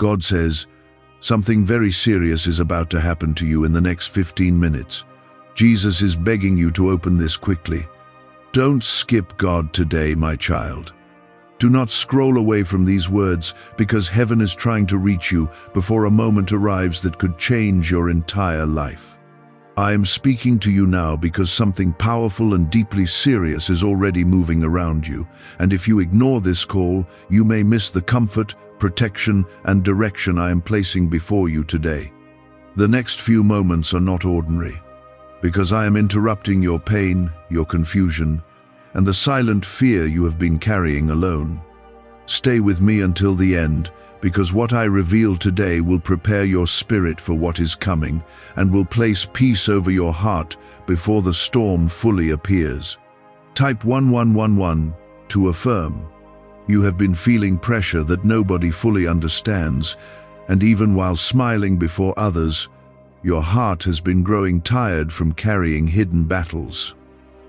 God says, something very serious is about to happen to you in the next 15 minutes. Jesus is begging you to open this quickly. Don't skip God today, my child. Do not scroll away from these words, because heaven is trying to reach you before a moment arrives that could change your entire life. I am speaking to you now because something powerful and deeply serious is already moving around you, and if you ignore this call, you may miss the comfort, protection, and direction I am placing before you today. The next few moments are not ordinary, because I am interrupting your pain, your confusion, and the silent fear you have been carrying alone. Stay with me until the end, because what I reveal today will prepare your spirit for what is coming and will place peace over your heart before the storm fully appears. Type 1111 to affirm. You have been feeling pressure that nobody fully understands, and even while smiling before others, your heart has been growing tired from carrying hidden battles.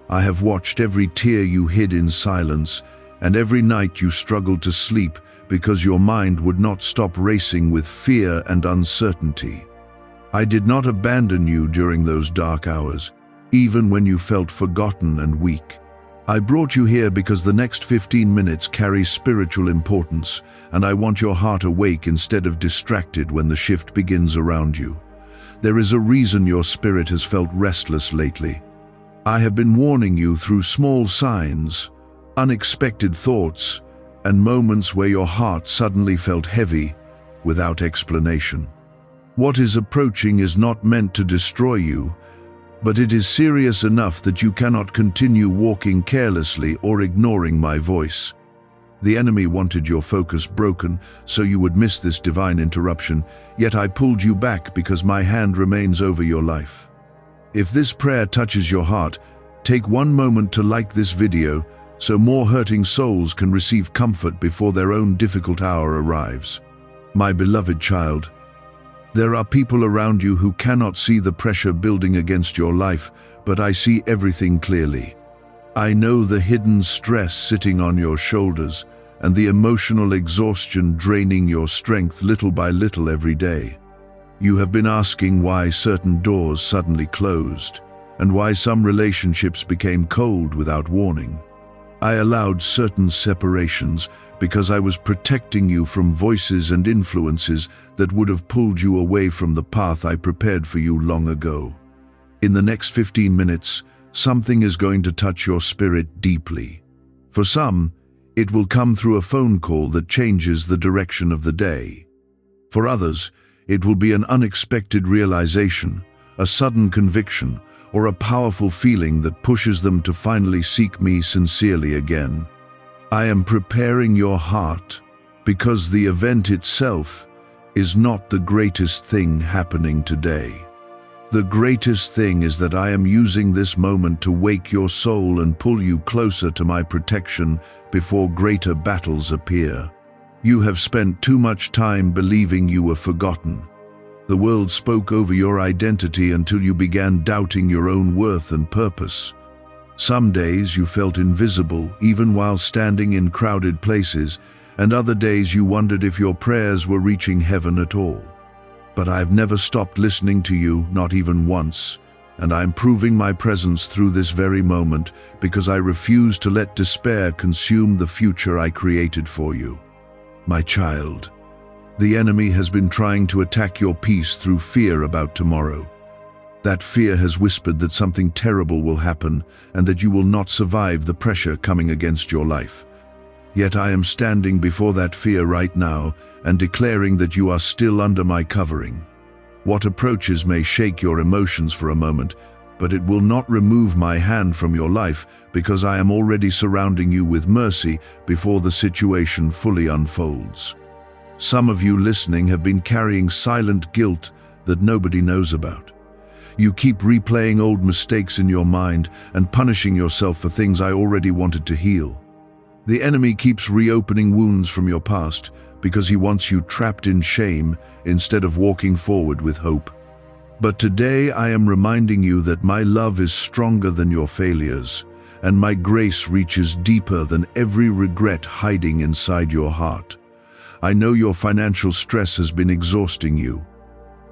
I have watched every tear you hid in silence, and every night you struggled to sleep because your mind would not stop racing with fear and uncertainty. I did not abandon you during those dark hours, even when you felt forgotten and weak. I brought you here because the next 15 minutes carry spiritual importance, and I want your heart awake instead of distracted when the shift begins around you. There is a reason your spirit has felt restless lately. I have been warning you through small signs, unexpected thoughts, and moments where your heart suddenly felt heavy without explanation. What is approaching is not meant to destroy you, but it is serious enough that you cannot continue walking carelessly or ignoring my voice. The enemy wanted your focus broken so you would miss this divine interruption, yet I pulled you back because my hand remains over your life. If this prayer touches your heart, take one moment to like this video so more hurting souls can receive comfort before their own difficult hour arrives. My beloved child, there are people around you who cannot see the pressure building against your life, but I see everything clearly. I know the hidden stress sitting on your shoulders and the emotional exhaustion draining your strength little by little every day. You have been asking why certain doors suddenly closed and why some relationships became cold without warning. I allowed certain separations because I was protecting you from voices and influences that would have pulled you away from the path I prepared for you long ago. In the next 15 minutes, something is going to touch your spirit deeply. For some, it will come through a phone call that changes the direction of the day. For others, it will be an unexpected realization, a sudden conviction, or a powerful feeling that pushes them to finally seek me sincerely again. I am preparing your heart because the event itself is not the greatest thing happening today. The greatest thing is that I am using this moment to wake your soul and pull you closer to my protection before greater battles appear. You have spent too much time believing you were forgotten. The world spoke over your identity until you began doubting your own worth and purpose. Some days you felt invisible, even while standing in crowded places, and other days you wondered if your prayers were reaching heaven at all. But I have never stopped listening to you, not even once, and I am proving my presence through this very moment because I refuse to let despair consume the future I created for you. My child, the enemy has been trying to attack your peace through fear about tomorrow. That fear has whispered that something terrible will happen and that you will not survive the pressure coming against your life. Yet I am standing before that fear right now and declaring that you are still under my covering. What approaches may shake your emotions for a moment, but it will not remove my hand from your life because I am already surrounding you with mercy before the situation fully unfolds. Some of you listening have been carrying silent guilt that nobody knows about. You keep replaying old mistakes in your mind and punishing yourself for things I already wanted to heal. The enemy keeps reopening wounds from your past because he wants you trapped in shame instead of walking forward with hope. But today I am reminding you that my love is stronger than your failures, and my grace reaches deeper than every regret hiding inside your heart. I know your financial stress has been exhausting you.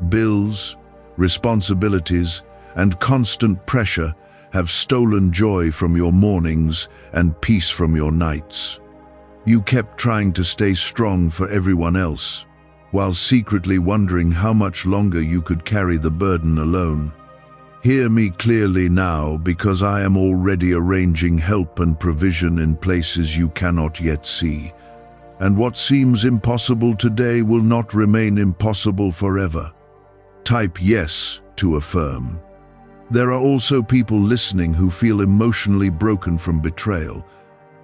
Bills, responsibilities, and constant pressure have stolen joy from your mornings and peace from your nights. You kept trying to stay strong for everyone else, while secretly wondering how much longer you could carry the burden alone. Hear me clearly now, because I am already arranging help and provision in places you cannot yet see. And what seems impossible today will not remain impossible forever. Type yes to affirm. There are also people listening who feel emotionally broken from betrayal.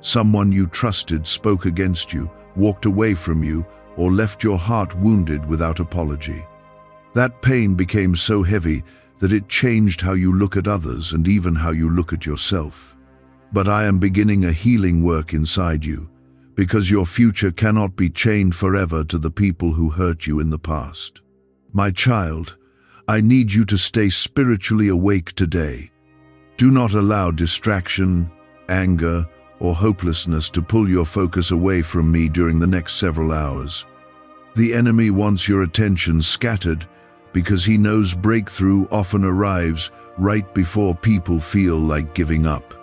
Someone you trusted spoke against you, walked away from you, or left your heart wounded without apology. That pain became so heavy that it changed how you look at others and even how you look at yourself. But I am beginning a healing work inside you, because your future cannot be chained forever to the people who hurt you in the past. My child, I need you to stay spiritually awake today. Do not allow distraction, anger, or hopelessness to pull your focus away from me during the next several hours. The enemy wants your attention scattered because he knows breakthrough often arrives right before people feel like giving up.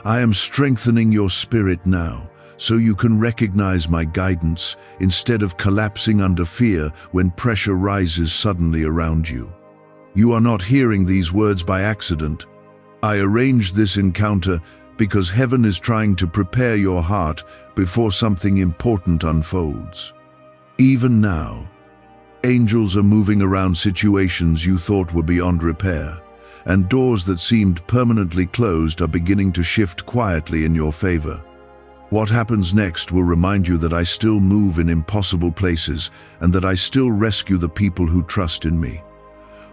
I am strengthening your spirit now, so you can recognize my guidance instead of collapsing under fear when pressure rises suddenly around you. You are not hearing these words by accident. I arranged this encounter because heaven is trying to prepare your heart before something important unfolds. Even now, angels are moving around situations you thought were beyond repair, and doors that seemed permanently closed are beginning to shift quietly in your favor. What happens next will remind you that I still move in impossible places and that I still rescue the people who trust in me.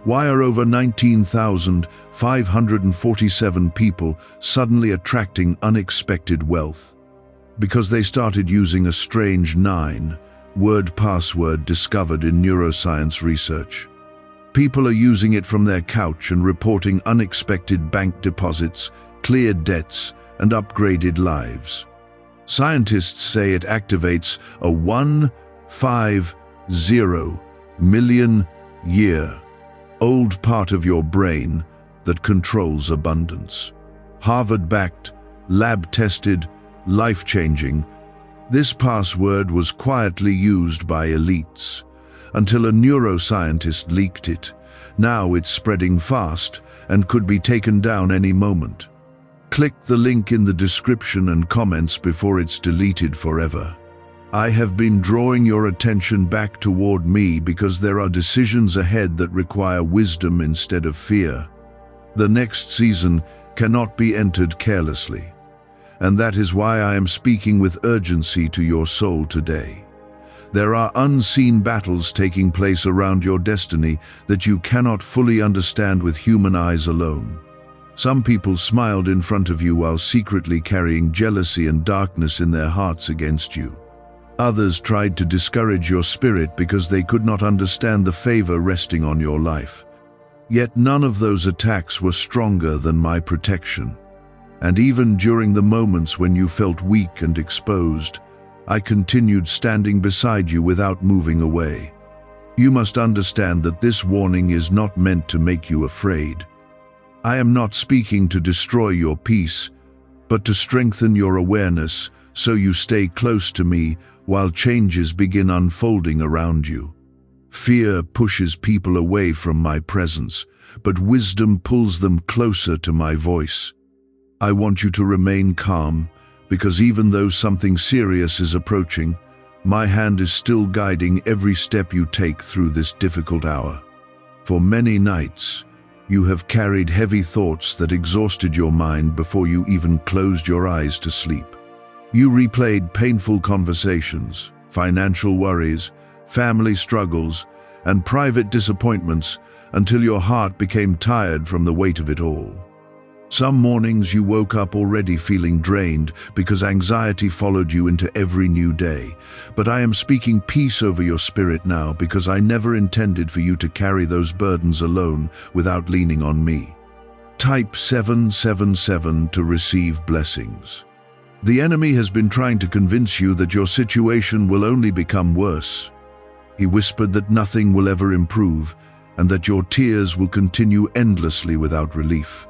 Why are over 19,547 people suddenly attracting unexpected wealth? Because they started using a strange 9-word password discovered in neuroscience research. People are using it from their couch and reporting unexpected bank deposits, cleared debts, and upgraded lives. Scientists say it activates a 150 million year old part of your brain that controls abundance. Harvard-backed, lab-tested, life-changing, this password was quietly used by elites until a neuroscientist leaked it. Now it's spreading fast and could be taken down any moment. Click the link in the description and comments before it's deleted forever. I have been drawing your attention back toward me because there are decisions ahead that require wisdom instead of fear. The next season cannot be entered carelessly, and that is why I am speaking with urgency to your soul today. There are unseen battles taking place around your destiny that you cannot fully understand with human eyes alone. Some people smiled in front of you while secretly carrying jealousy and darkness in their hearts against you. Others tried to discourage your spirit because they could not understand the favor resting on your life. Yet none of those attacks were stronger than my protection. And even during the moments when you felt weak and exposed, I continued standing beside you without moving away. You must understand that this warning is not meant to make you afraid. I am not speaking to destroy your peace, but to strengthen your awareness so you stay close to me while changes begin unfolding around you. Fear pushes people away from my presence, but wisdom pulls them closer to my voice. I want you to remain calm, because even though something serious is approaching, my hand is still guiding every step you take through this difficult hour. For many nights, you have carried heavy thoughts that exhausted your mind before you even closed your eyes to sleep. You replayed painful conversations, financial worries, family struggles, and private disappointments until your heart became tired from the weight of it all. Some mornings you woke up already feeling drained because anxiety followed you into every new day. But I am speaking peace over your spirit now because I never intended for you to carry those burdens alone without leaning on me. Type 777 to receive blessings. The enemy has been trying to convince you that your situation will only become worse. He whispered that nothing will ever improve and that your tears will continue endlessly without relief.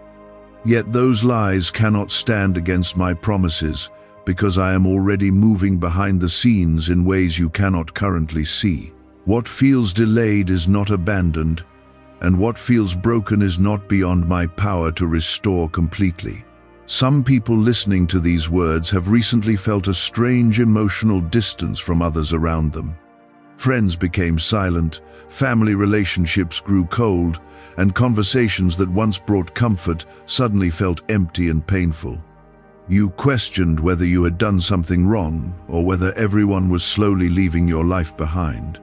Yet those lies cannot stand against my promises, because I am already moving behind the scenes in ways you cannot currently see. What feels delayed is not abandoned, and what feels broken is not beyond my power to restore completely. Some people listening to these words have recently felt a strange emotional distance from others around them. Friends became silent, family relationships grew cold, and conversations that once brought comfort suddenly felt empty and painful. You questioned whether you had done something wrong or whether everyone was slowly leaving your life behind.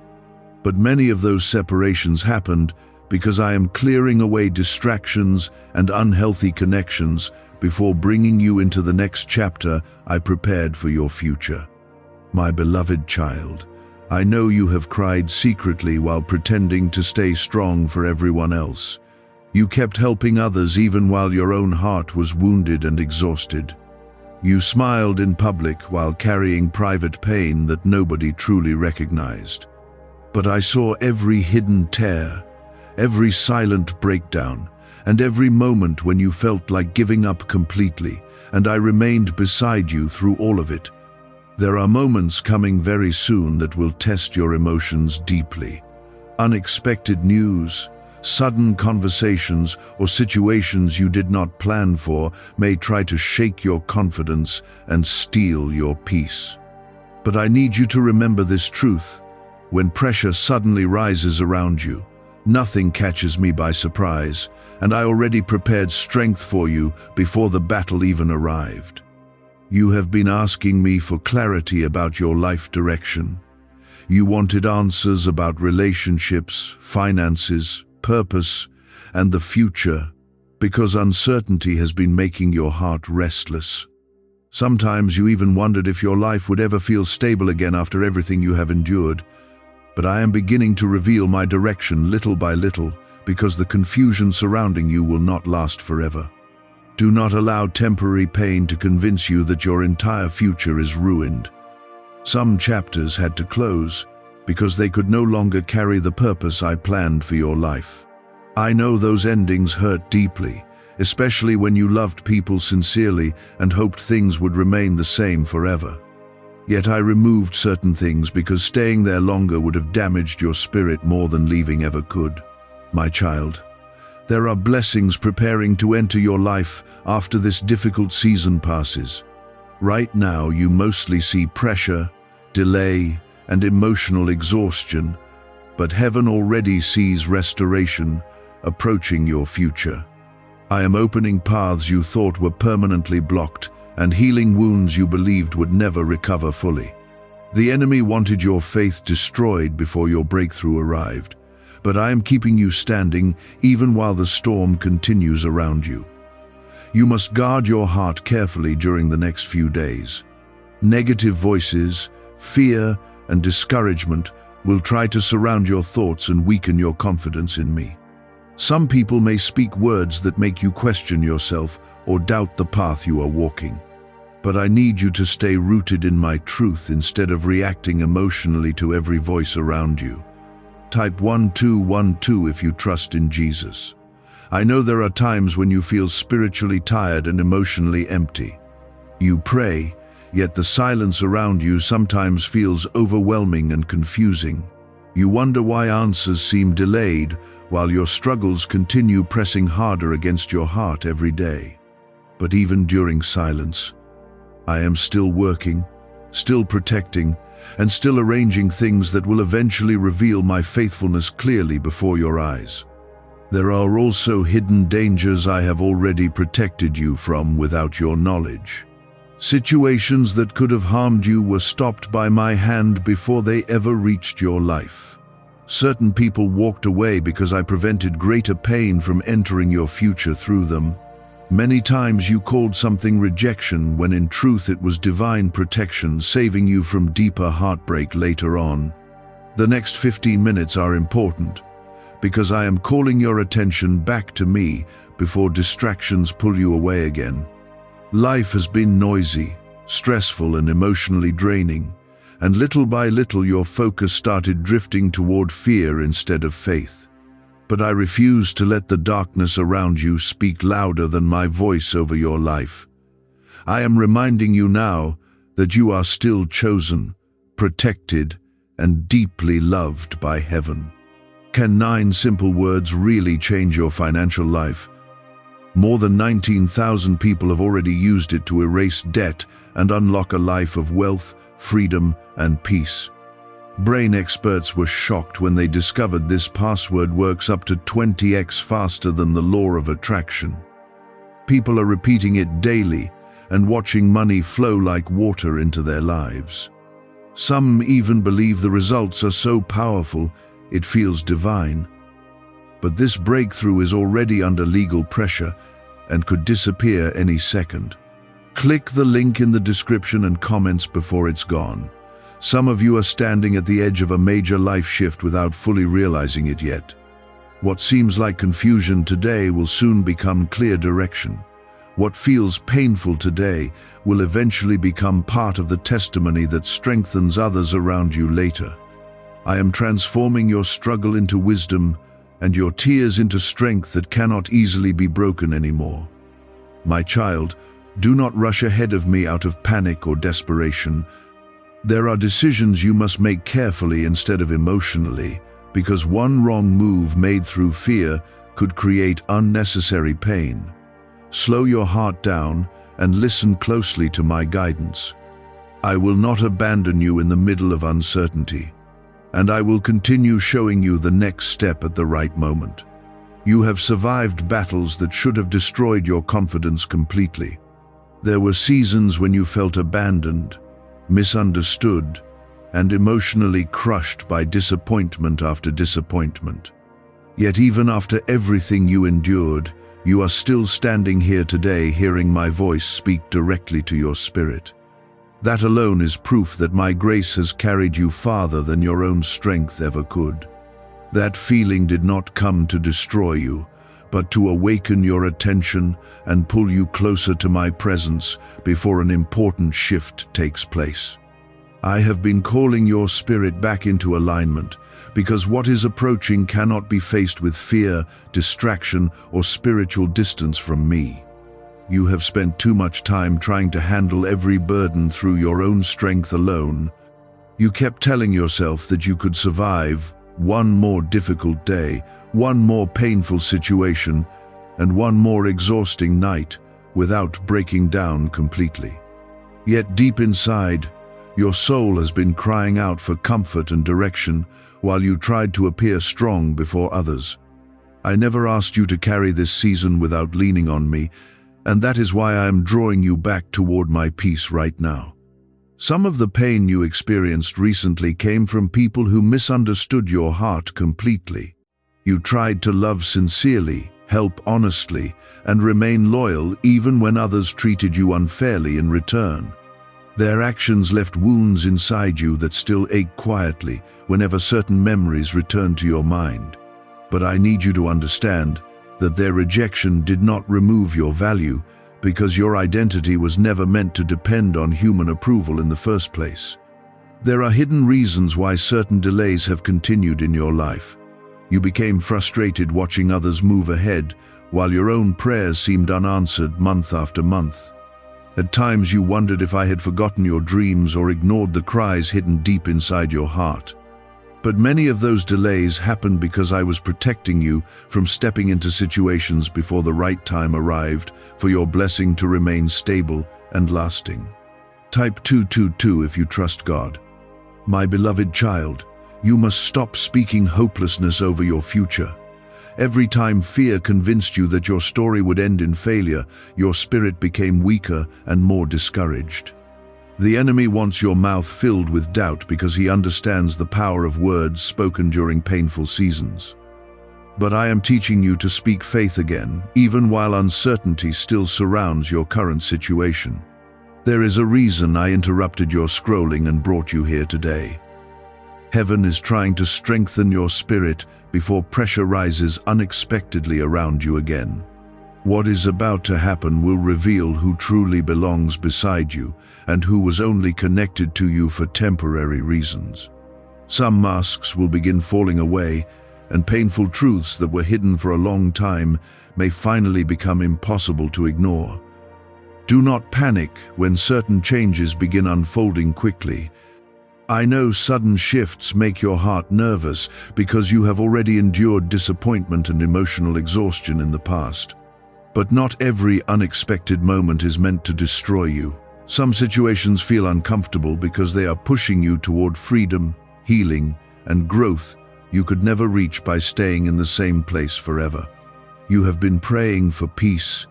But many of those separations happened because I am clearing away distractions and unhealthy connections before bringing you into the next chapter I prepared for your future. My beloved child, I know you have cried secretly while pretending to stay strong for everyone else. You kept helping others even while your own heart was wounded and exhausted. You smiled in public while carrying private pain that nobody truly recognized. But I saw every hidden tear, every silent breakdown, and every moment when you felt like giving up completely, and I remained beside you through all of it. There are moments coming very soon that will test your emotions deeply. Unexpected news, sudden conversations, or situations you did not plan for may try to shake your confidence and steal your peace. But I need you to remember this truth. When pressure suddenly rises around you, nothing catches me by surprise, and I already prepared strength for you before the battle even arrived. You have been asking me for clarity about your life direction. You wanted answers about relationships, finances, purpose, and the future, because uncertainty has been making your heart restless. Sometimes you even wondered if your life would ever feel stable again after everything you have endured. But I am beginning to reveal my direction little by little, because the confusion surrounding you will not last forever. Do not allow temporary pain to convince you that your entire future is ruined. Some chapters had to close because they could no longer carry the purpose I planned for your life. I know those endings hurt deeply, especially when you loved people sincerely and hoped things would remain the same forever. Yet I removed certain things because staying there longer would have damaged your spirit more than leaving ever could. My child, there are blessings preparing to enter your life after this difficult season passes. Right now, you mostly see pressure, delay, and emotional exhaustion, but heaven already sees restoration approaching your future. I am opening paths you thought were permanently blocked and healing wounds you believed would never recover fully. The enemy wanted your faith destroyed before your breakthrough arrived, but I am keeping you standing even while the storm continues around you. You must guard your heart carefully during the next few days. Negative voices, fear, and discouragement will try to surround your thoughts and weaken your confidence in me. Some people may speak words that make you question yourself or doubt the path you are walking. But I need you to stay rooted in my truth instead of reacting emotionally to every voice around you. Type 1212 if you trust in Jesus. I know there are times when you feel spiritually tired and emotionally empty. You pray, yet the silence around you sometimes feels overwhelming and confusing. You wonder why answers seem delayed while your struggles continue pressing harder against your heart every day. But even during silence, I am still working, still protecting, and still arranging things that will eventually reveal my faithfulness clearly before your eyes. There are also hidden dangers I have already protected you from without your knowledge. Situations that could have harmed you were stopped by my hand before they ever reached your life. Certain people walked away because I prevented greater pain from entering your future through them. Many times you called something rejection when in truth it was divine protection saving you from deeper heartbreak later on. The next 15 minutes are important because I am calling your attention back to me before distractions pull you away again. Life has been noisy, stressful and emotionally draining, and little by little your focus started drifting toward fear instead of faith. But I refuse to let the darkness around you speak louder than my voice over your life. I am reminding you now that you are still chosen, protected, and deeply loved by heaven. Can 9 simple words really change your financial life? More than 19,000 people have already used it to erase debt and unlock a life of wealth, freedom, and peace. Brain experts were shocked when they discovered this password works up to 20x faster than the law of attraction. People are repeating it daily and watching money flow like water into their lives. Some even believe the results are so powerful it feels divine. But this breakthrough is already under legal pressure and could disappear any second. Click the link in the description and comments before it's gone. Some of you are standing at the edge of a major life shift without fully realizing it yet. What seems like confusion today will soon become clear direction. What feels painful today will eventually become part of the testimony that strengthens others around you later. I am transforming your struggle into wisdom and your tears into strength that cannot easily be broken anymore. My child, do not rush ahead of me out of panic or desperation. There are decisions you must make carefully instead of emotionally, because one wrong move made through fear could create unnecessary pain. Slow your heart down and listen closely to my guidance. I will not abandon you in the middle of uncertainty, and I will continue showing you the next step at the right moment. You have survived battles that should have destroyed your confidence completely. There were seasons when you felt abandoned, misunderstood, and emotionally crushed by disappointment after disappointment. Yet even after everything you endured, you are still standing here today hearing my voice speak directly to your spirit. That alone is proof that my grace has carried you farther than your own strength ever could. That feeling did not come to destroy you, but to awaken your attention and pull you closer to my presence before an important shift takes place. I have been calling your spirit back into alignment because what is approaching cannot be faced with fear, distraction, or spiritual distance from me. You have spent too much time trying to handle every burden through your own strength alone. You kept telling yourself that you could survive one more difficult day, one more painful situation, and one more exhausting night without breaking down completely. Yet deep inside, your soul has been crying out for comfort and direction while you tried to appear strong before others. I never asked you to carry this season without leaning on me, and that is why I am drawing you back toward my peace right now. Some of the pain you experienced recently came from people who misunderstood your heart completely. You tried to love sincerely, help honestly, and remain loyal even when others treated you unfairly in return. Their actions left wounds inside you that still ache quietly whenever certain memories return to your mind. But I need you to understand that their rejection did not remove your value, because your identity was never meant to depend on human approval in the first place. There are hidden reasons why certain delays have continued in your life. You became frustrated watching others move ahead, while your own prayers seemed unanswered month after month. At times you wondered if I had forgotten your dreams or ignored the cries hidden deep inside your heart. But many of those delays happened because I was protecting you from stepping into situations before the right time arrived for your blessing to remain stable and lasting. Type 222 if you trust God. My beloved child, you must stop speaking hopelessness over your future. Every time fear convinced you that your story would end in failure, your spirit became weaker and more discouraged. The enemy wants your mouth filled with doubt because he understands the power of words spoken during painful seasons. But I am teaching you to speak faith again, even while uncertainty still surrounds your current situation. There is a reason I interrupted your scrolling and brought you here today. Heaven is trying to strengthen your spirit before pressure rises unexpectedly around you again. What is about to happen will reveal who truly belongs beside you and who was only connected to you for temporary reasons. Some masks will begin falling away, and painful truths that were hidden for a long time may finally become impossible to ignore. Do not panic when certain changes begin unfolding quickly. I know sudden shifts make your heart nervous because you have already endured disappointment and emotional exhaustion in the past. But not every unexpected moment is meant to destroy you. Some situations feel uncomfortable because they are pushing you toward freedom, healing, and growth you could never reach by staying in the same place forever. You have been praying for peace,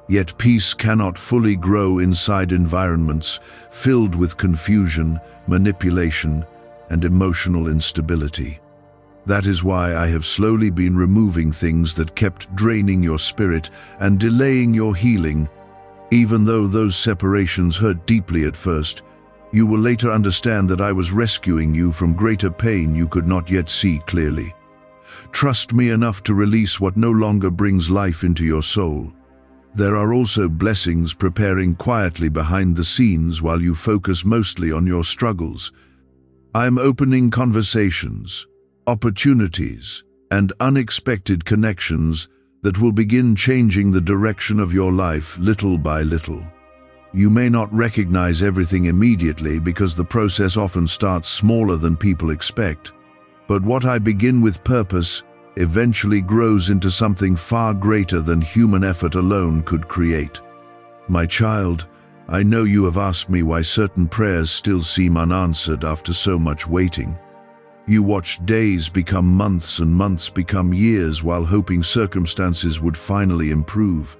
yet peace cannot fully grow inside environments filled with confusion, manipulation, and emotional instability. That is why I have slowly been removing things that kept draining your spirit and delaying your healing. Even though those separations hurt deeply at first, you will later understand that I was rescuing you from greater pain you could not yet see clearly. Trust me enough to release what no longer brings life into your soul. There are also blessings preparing quietly behind the scenes while you focus mostly on your struggles. I am opening conversations, opportunities, and unexpected connections that will begin changing the direction of your life little by little. You may not recognize everything immediately because the process often starts smaller than people expect, but what I begin with purpose eventually grows into something far greater than human effort alone could create. My child, I know you have asked me why certain prayers still seem unanswered after so much waiting. You watched days become months and months become years while hoping circumstances would finally improve.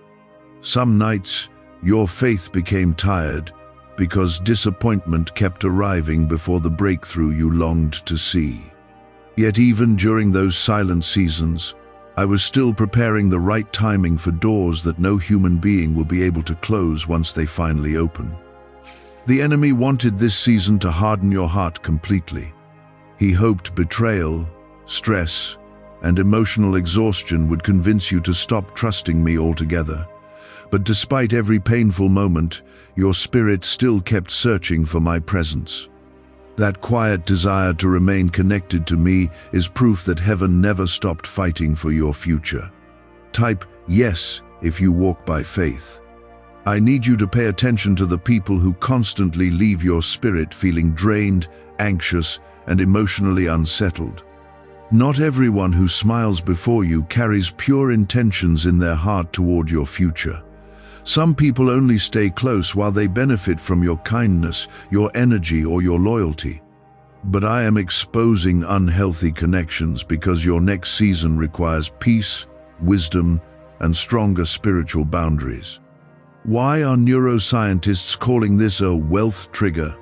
Some nights, your faith became tired because disappointment kept arriving before the breakthrough you longed to see. Yet even during those silent seasons, I was still preparing the right timing for doors that no human being will be able to close once they finally open. The enemy wanted this season to harden your heart completely. He hoped betrayal, stress, and emotional exhaustion would convince you to stop trusting me altogether. But despite every painful moment, your spirit still kept searching for my presence. That quiet desire to remain connected to me is proof that heaven never stopped fighting for your future. Type yes if you walk by faith. I need you to pay attention to the people who constantly leave your spirit feeling drained, anxious, and emotionally unsettled. Not everyone who smiles before you carries pure intentions in their heart toward your future. Some people only stay close while they benefit from your kindness, your energy, or your loyalty. But I am exposing unhealthy connections because your next season requires peace, wisdom, and stronger spiritual boundaries. Why are neuroscientists calling this a wealth trigger?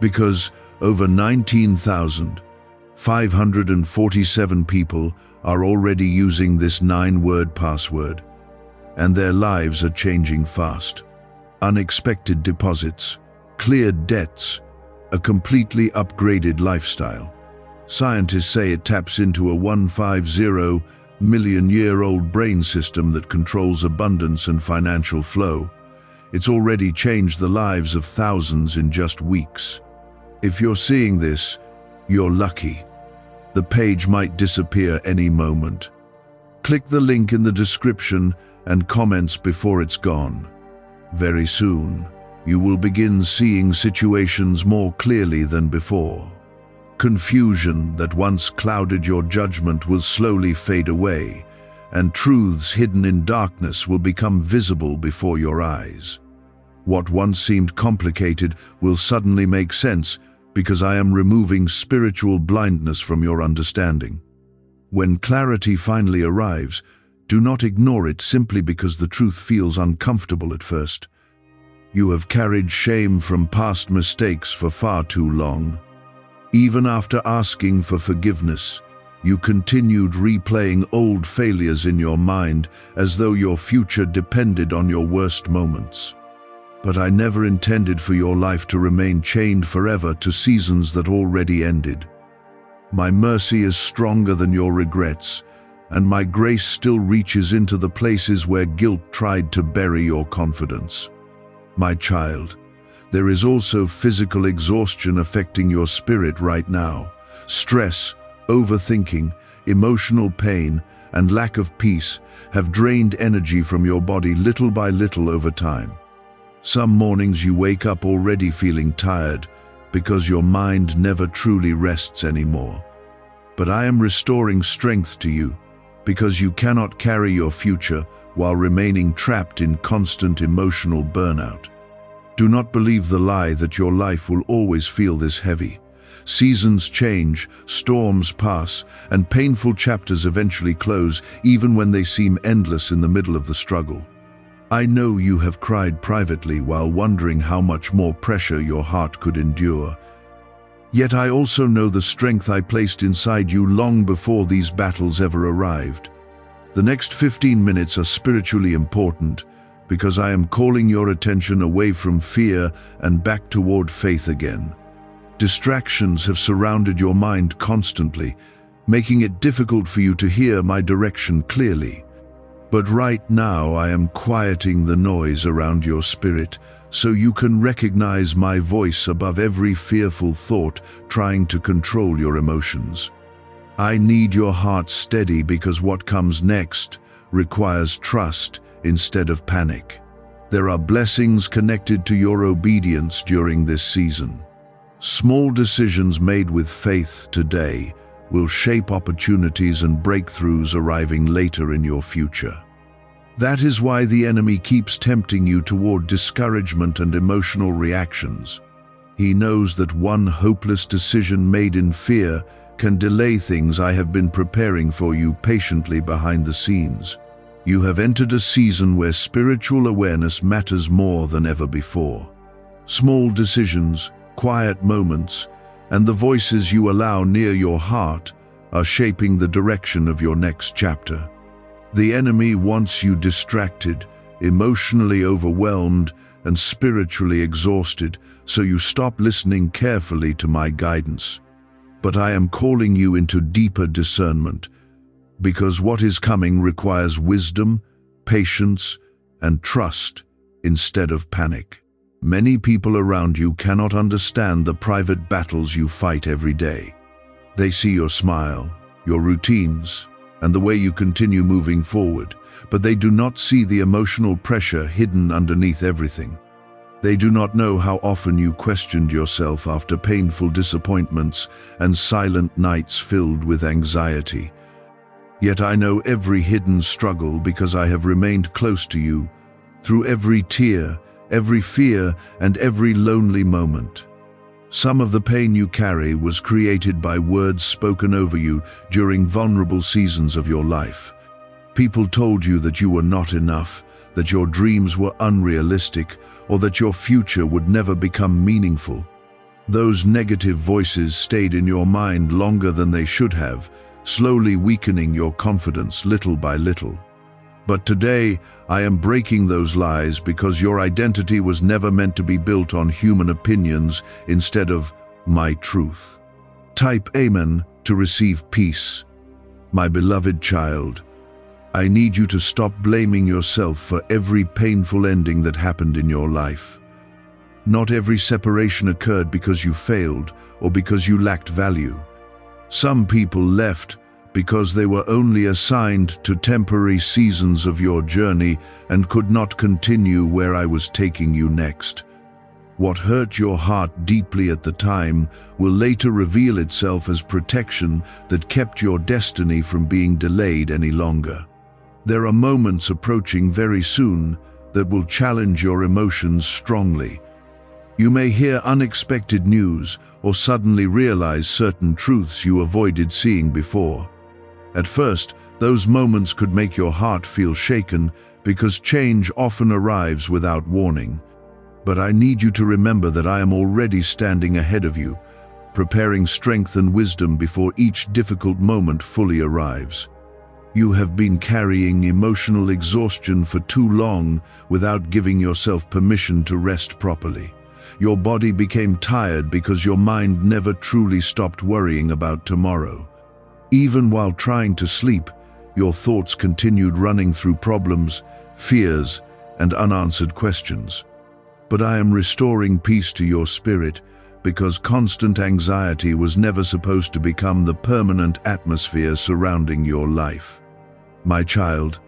Because over 19,547 people are already using this 9-word password, and their lives are changing fast. Unexpected deposits, cleared debts, a completely upgraded lifestyle. Scientists say it taps into a 150 million-year-old brain system that controls abundance and financial flow. It's already changed the lives of thousands in just weeks. If you're seeing this, you're lucky. The page might disappear any moment. Click the link in the description and comments before it's gone. Very soon, you will begin seeing situations more clearly than before. Confusion that once clouded your judgment will slowly fade away, and truths hidden in darkness will become visible before your eyes. What once seemed complicated will suddenly make sense because I am removing spiritual blindness from your understanding. When clarity finally arrives, do not ignore it simply because the truth feels uncomfortable at first. You have carried shame from past mistakes for far too long. Even after asking for forgiveness, you continued replaying old failures in your mind as though your future depended on your worst moments. But I never intended for your life to remain chained forever to seasons that already ended. My mercy is stronger than your regrets, and my grace still reaches into the places where guilt tried to bury your confidence. My child, there is also physical exhaustion affecting your spirit right now. Stress, overthinking, emotional pain, and lack of peace have drained energy from your body little by little over time. Some mornings you wake up already feeling tired because your mind never truly rests anymore. But I am restoring strength to you because you cannot carry your future while remaining trapped in constant emotional burnout. Do not believe the lie that your life will always feel this heavy. Seasons change, storms pass, and painful chapters eventually close, even when they seem endless in the middle of the struggle. I know you have cried privately while wondering how much more pressure your heart could endure. Yet I also know the strength I placed inside you long before these battles ever arrived. The next 15 minutes are spiritually important because I am calling your attention away from fear and back toward faith again. Distractions have surrounded your mind constantly, making it difficult for you to hear my direction clearly. But right now I am quieting the noise around your spirit so you can recognize my voice above every fearful thought trying to control your emotions. I need your heart steady because what comes next requires trust instead of panic. There are blessings connected to your obedience during this season. Small decisions made with faith today will shape opportunities and breakthroughs arriving later in your future. That is why the enemy keeps tempting you toward discouragement and emotional reactions. He knows that one hopeless decision made in fear can delay things I have been preparing for you patiently behind the scenes. You have entered a season where spiritual awareness matters more than ever before. Small decisions, quiet moments, and the voices you allow near your heart are shaping the direction of your next chapter. The enemy wants you distracted, emotionally overwhelmed, and spiritually exhausted, so you stop listening carefully to my guidance. But I am calling you into deeper discernment, because what is coming requires wisdom, patience, and trust instead of panic. Many people around you cannot understand the private battles you fight every day. They see your smile, your routines, and the way you continue moving forward, but they do not see the emotional pressure hidden underneath everything. They do not know how often you questioned yourself after painful disappointments and silent nights filled with anxiety. Yet I know every hidden struggle because I have remained close to you through every tear, every fear, and every lonely moment. Some of the pain you carry was created by words spoken over you during vulnerable seasons of your life. People told you that you were not enough, that your dreams were unrealistic, or that your future would never become meaningful. Those negative voices stayed in your mind longer than they should have, slowly weakening your confidence little by little. But today, I am breaking those lies because your identity was never meant to be built on human opinions instead of my truth. Type Amen to receive peace. My beloved child, I need you to stop blaming yourself for every painful ending that happened in your life. Not every separation occurred because you failed or because you lacked value. Some people left because they were only assigned to temporary seasons of your journey and could not continue where I was taking you next. What hurt your heart deeply at the time will later reveal itself as protection that kept your destiny from being delayed any longer. There are moments approaching very soon that will challenge your emotions strongly. You may hear unexpected news or suddenly realize certain truths you avoided seeing before. At first, those moments could make your heart feel shaken because change often arrives without warning. But I need you to remember that I am already standing ahead of you, preparing strength and wisdom before each difficult moment fully arrives. You have been carrying emotional exhaustion for too long without giving yourself permission to rest properly. Your body became tired because your mind never truly stopped worrying about tomorrow. Even while trying to sleep, Your thoughts continued running through problems, fears, and unanswered questions. But I am restoring peace to your spirit, because constant anxiety was never supposed to become the permanent atmosphere surrounding your life. My child,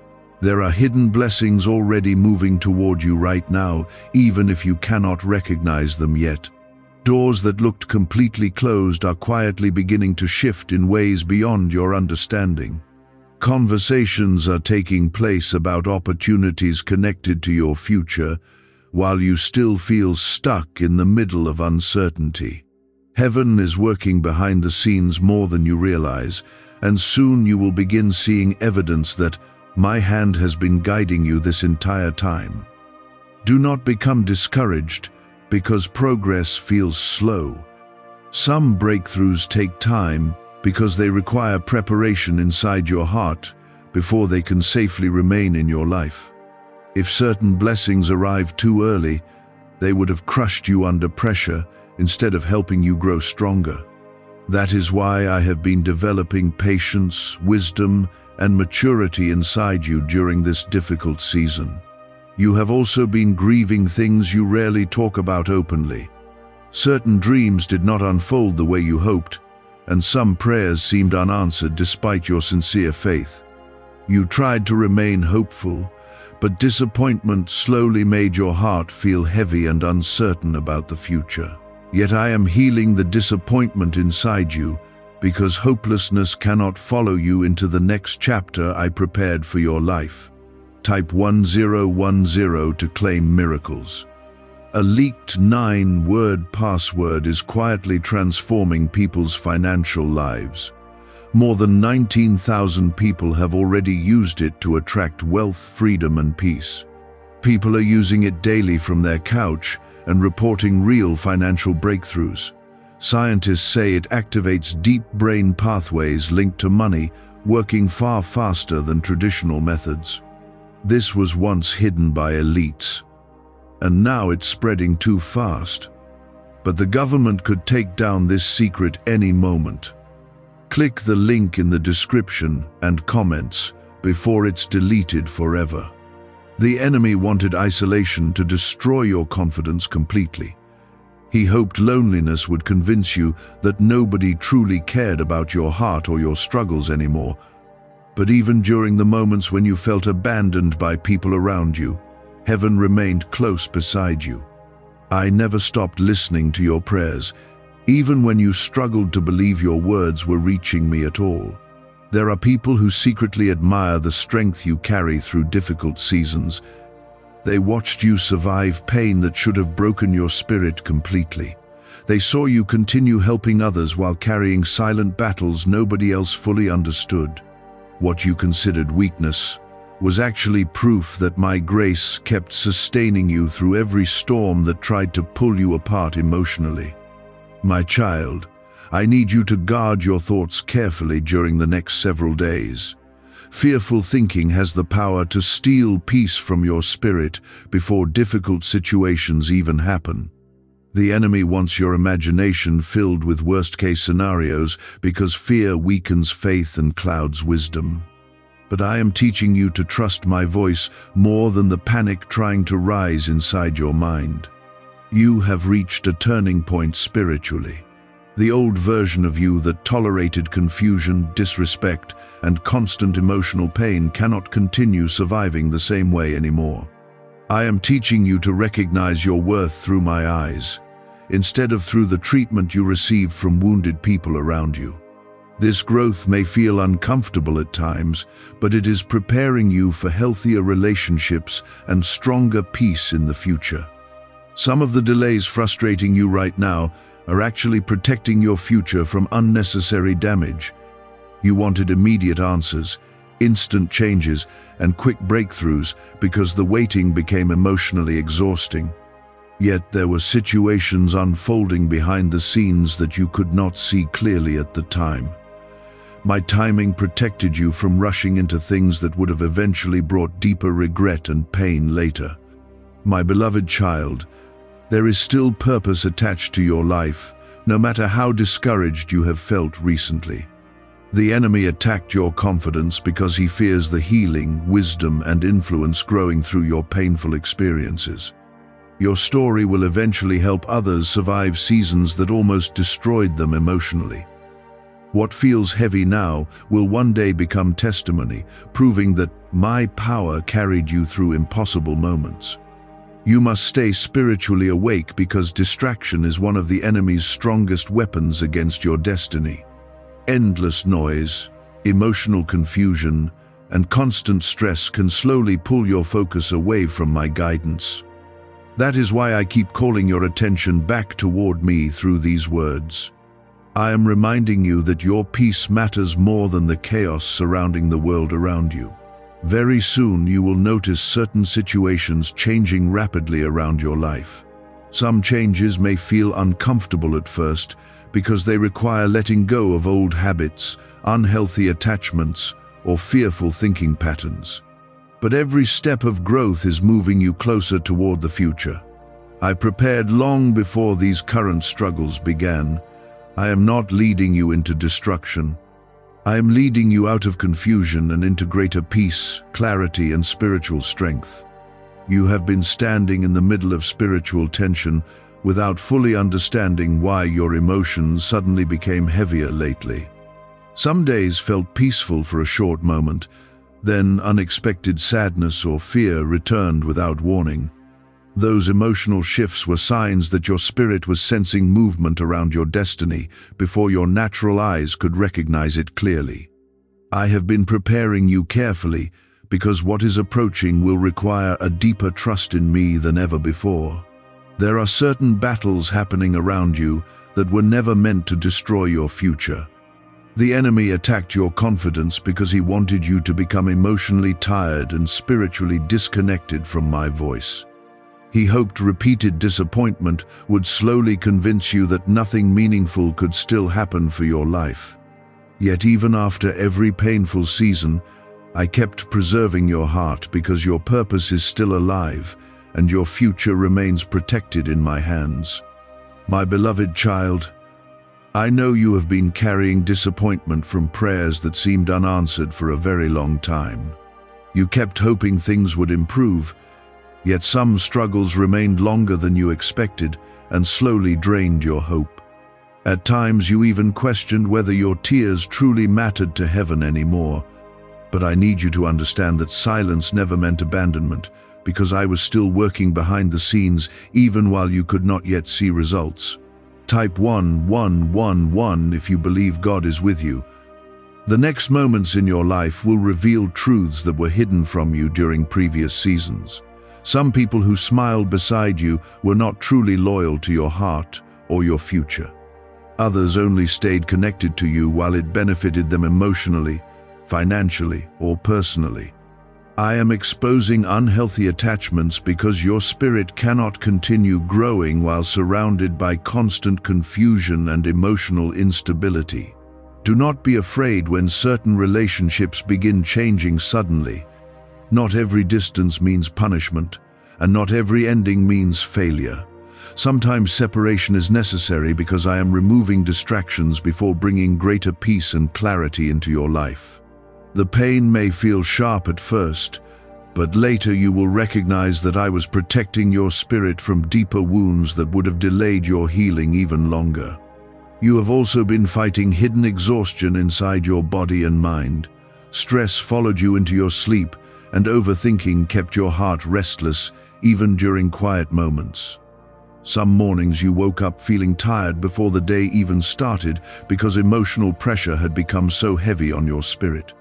there are hidden blessings already moving toward you right now, even if you cannot recognize them yet. Doors that looked completely closed are quietly beginning to shift in ways beyond your understanding. Conversations are taking place about opportunities connected to your future, while you still feel stuck in the middle of uncertainty. Heaven is working behind the scenes more than you realize, and soon you will begin seeing evidence that my hand has been guiding you this entire time. Do not become discouraged because progress feels slow. Some breakthroughs take time because they require preparation inside your heart before they can safely remain in your life. If certain blessings arrived too early, they would have crushed you under pressure instead of helping you grow stronger. That is why I have been developing patience, wisdom, and maturity inside you during this difficult season. You have also been grieving things you rarely talk about openly. Certain dreams did not unfold the way you hoped, and some prayers seemed unanswered despite your sincere faith. You tried to remain hopeful, but disappointment slowly made your heart feel heavy and uncertain about the future. Yet I am healing the disappointment inside you, because hopelessness cannot follow you into the next chapter I prepared for your life. Type 1010 to claim miracles. A leaked 9-word password is quietly transforming people's financial lives. More than 19,000 people have already used it to attract wealth, freedom, and peace. People are using it daily from their couch and reporting real financial breakthroughs. Scientists say it activates deep brain pathways linked to money, working far faster than traditional methods. This was once hidden by elites, and now it's spreading too fast. But the government could take down this secret any moment. Click the link in the description and comments before it's deleted forever. The enemy wanted isolation to destroy your confidence completely. He hoped loneliness would convince you that nobody truly cared about your heart or your struggles anymore. But even during the moments when you felt abandoned by people around you, heaven remained close beside you. I never stopped listening to your prayers, even when you struggled to believe your words were reaching me at all. There are people who secretly admire the strength you carry through difficult seasons. They watched you survive pain that should have broken your spirit completely. They saw you continue helping others while carrying silent battles nobody else fully understood. What you considered weakness was actually proof that my grace kept sustaining you through every storm that tried to pull you apart emotionally. My child, I need you to guard your thoughts carefully during the next several days. Fearful thinking has the power to steal peace from your spirit before difficult situations even happen. The enemy wants your imagination filled with worst-case scenarios because fear weakens faith and clouds wisdom. But I am teaching you to trust my voice more than the panic trying to rise inside your mind. You have reached a turning point spiritually. The old version of you that tolerated confusion, disrespect, and constant emotional pain cannot continue surviving the same way anymore. I am teaching you to recognize your worth through my eyes, instead of through the treatment you received from wounded people around you. This growth may feel uncomfortable at times, but it is preparing you for healthier relationships and stronger peace in the future. Some of the delays frustrating you right now are actually protecting your future from unnecessary damage. You wanted immediate answers, instant changes, and quick breakthroughs because the waiting became emotionally exhausting. Yet there were situations unfolding behind the scenes that you could not see clearly at the time. My timing protected you from rushing into things that would have eventually brought deeper regret and pain later. My beloved child, there is still purpose attached to your life, no matter how discouraged you have felt recently. The enemy attacked your confidence because he fears the healing, wisdom, and influence growing through your painful experiences. Your story will eventually help others survive seasons that almost destroyed them emotionally. What feels heavy now will one day become testimony, proving that my power carried you through impossible moments. You must stay spiritually awake because distraction is one of the enemy's strongest weapons against your destiny. Endless noise, emotional confusion, and constant stress can slowly pull your focus away from my guidance. That is why I keep calling your attention back toward me through these words. I am reminding you that your peace matters more than the chaos surrounding the world around you. Very soon you will notice certain situations changing rapidly around your life. Some changes may feel uncomfortable at first because they require letting go of old habits, unhealthy attachments, or fearful thinking patterns. But every step of growth is moving you closer toward the future. I prepared long before these current struggles began. I am not leading you into destruction. I am leading you out of confusion and into greater peace, clarity, and spiritual strength. You have been standing in the middle of spiritual tension without fully understanding why your emotions suddenly became heavier lately. Some days felt peaceful for a short moment, then unexpected sadness or fear returned without warning. Those emotional shifts were signs that your spirit was sensing movement around your destiny before your natural eyes could recognize it clearly. I have been preparing you carefully because what is approaching will require a deeper trust in me than ever before. There are certain battles happening around you that were never meant to destroy your future. The enemy attacked your confidence because he wanted you to become emotionally tired and spiritually disconnected from my voice. He hoped repeated disappointment would slowly convince you that nothing meaningful could still happen for your life. Yet even after every painful season, I kept preserving your heart because your purpose is still alive and your future remains protected in my hands. My beloved child, I know you have been carrying disappointment from prayers that seemed unanswered for a very long time. You kept hoping things would improve, yet some struggles remained longer than you expected and slowly drained your hope. At times you even questioned whether your tears truly mattered to heaven anymore. But I need you to understand that silence never meant abandonment, because I was still working behind the scenes even while you could not yet see results. Type 1111 if you believe God is with you. The next moments in your life will reveal truths that were hidden from you during previous seasons. Some people who smiled beside you were not truly loyal to your heart or your future. Others only stayed connected to you while it benefited them emotionally, financially, or personally. I am exposing unhealthy attachments because your spirit cannot continue growing while surrounded by constant confusion and emotional instability. Do not be afraid when certain relationships begin changing suddenly. Not every distance means punishment, and not every ending means failure. Sometimes separation is necessary because I am removing distractions before bringing greater peace and clarity into your life. The pain may feel sharp at first, but later you will recognize that I was protecting your spirit from deeper wounds that would have delayed your healing even longer. You have also been fighting hidden exhaustion inside your body and mind. Stress followed you into your sleep, and overthinking kept your heart restless even during quiet moments. Some mornings you woke up feeling tired before the day even started because emotional pressure had become so heavy on your spirit.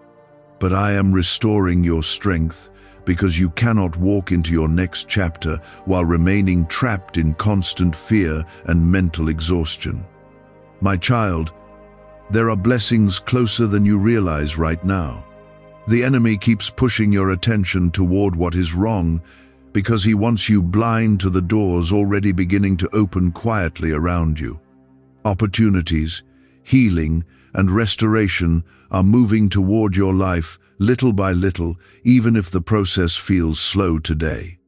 But I am restoring your strength because you cannot walk into your next chapter while remaining trapped in constant fear and mental exhaustion. My child, there are blessings closer than you realize right now. The enemy keeps pushing your attention toward what is wrong because he wants you blind to the doors already beginning to open quietly around you. Opportunities, healing, and restoration are moving toward your life little by little, even if the process feels slow today.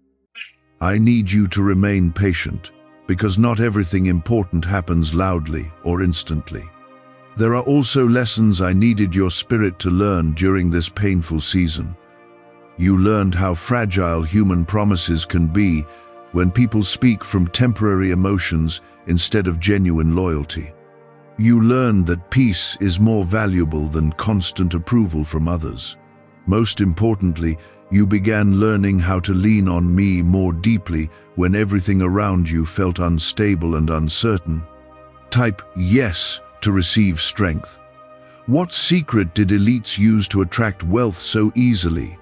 I need you to remain patient because not everything important happens loudly or instantly. There are also lessons I needed your spirit to learn during this painful season. You learned how fragile human promises can be when people speak from temporary emotions instead of genuine loyalty. You learned that peace is more valuable than constant approval from others. Most importantly, you began learning how to lean on me more deeply when everything around you felt unstable and uncertain. Type yes to receive strength. What secret did elites use to attract wealth so easily?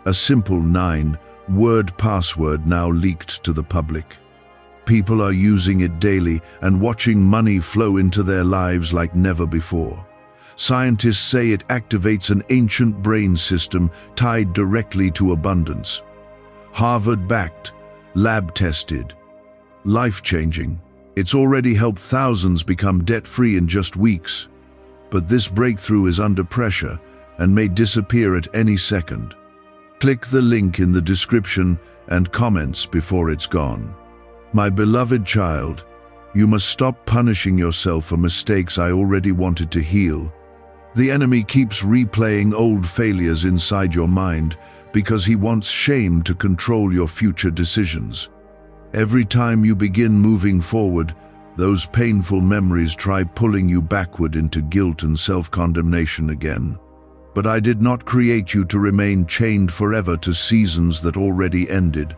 A simple 9-word password now leaked to the public. People are using it daily and watching money flow into their lives like never before. Scientists say it activates an ancient brain system tied directly to abundance. Harvard-backed, lab-tested, life-changing. It's already helped thousands become debt-free in just weeks. But this breakthrough is under pressure and may disappear at any second. Click the link in the description and comments before it's gone. My beloved child, you must stop punishing yourself for mistakes I already wanted to heal. The enemy keeps replaying old failures inside your mind because he wants shame to control your future decisions. Every time you begin moving forward, those painful memories try pulling you backward into guilt and self-condemnation again. But I did not create you to remain chained forever to seasons that already ended.